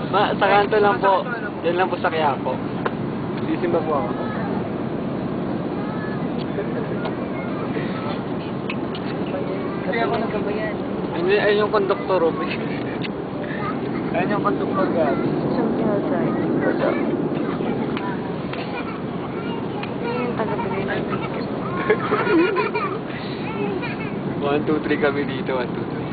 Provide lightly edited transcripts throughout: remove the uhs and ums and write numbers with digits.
Sa kanto lang po. Yan lang po sa Quiapo. Sisimba po ako. Ayun yung konduktor, Ruby. Ayun yung konduktor, gabi. Something outside. What's up? Yun yung taga-bigay ng ticket. 1, 2, 3 kami dito. 1, 2, 3.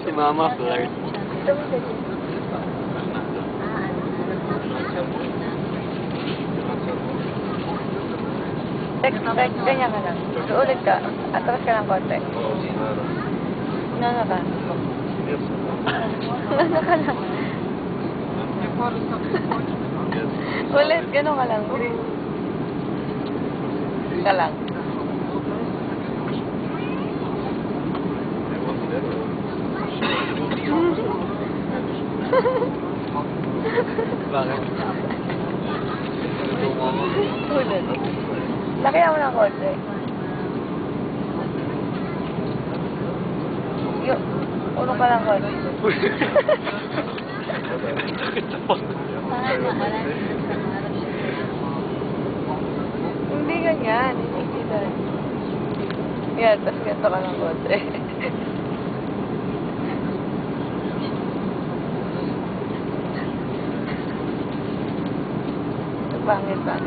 Si Mama flirt. Ganyan ka lang. Ulit ka. Atras ka ng konti. Nana ka. Nana ka lang. Ulit, gano'n ka lang. Ka lang. Bakit? Ulit. Lakihan mo ng konti. Uno ka lang konti. Hindi ganyan. Hindi ganyan. Yan, tapos ganito ka ng konti. Pangit ba?